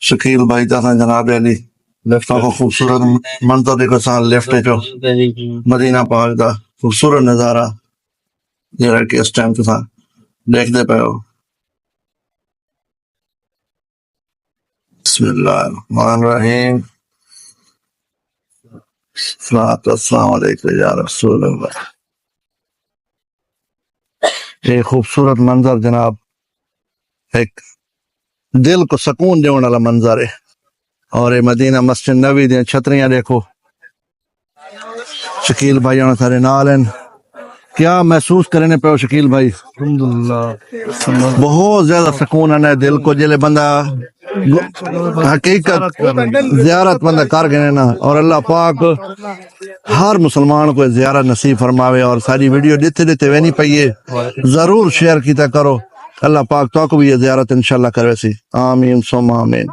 शकील भाई ता जनाब अली लिफ्ट को खूबसूरत मंजर देखो सा लिफ्ट जो मदीना पाक दा खूबसूरत नजारा जरा कि इस टाइम तुसा देखते पे हो। बिस्मिल्लाहिर्रहमानिर्रहीम सलात वस्सलाम अलैका या रसूल अल्लाह। ये खूबसूरत मंजर जनाब एक दिल को सुकून देने वाला मंजर है। और ये मदीना मस्जिद नबी दी छतरियां देखो शकील भाई सारे नाल हैं। क्या महसूस करने पे शकील भाई? अल्हम्दुलिल्लाह बहुत ज्यादा सुकून है दिल को जिले बंदा हकीकत जियारत बंदा कर गए ना। और अल्लाह पाक हर मुसलमान को जियारत नसीब फरमावे। और सारी वीडियो देते देते वे नहीं पाइए जरूर शेयर किया करो। अल्लाह पाक तो को भी ये जियारत इंशाल्लाह करे सी। आमीन सुम्मा आमीन।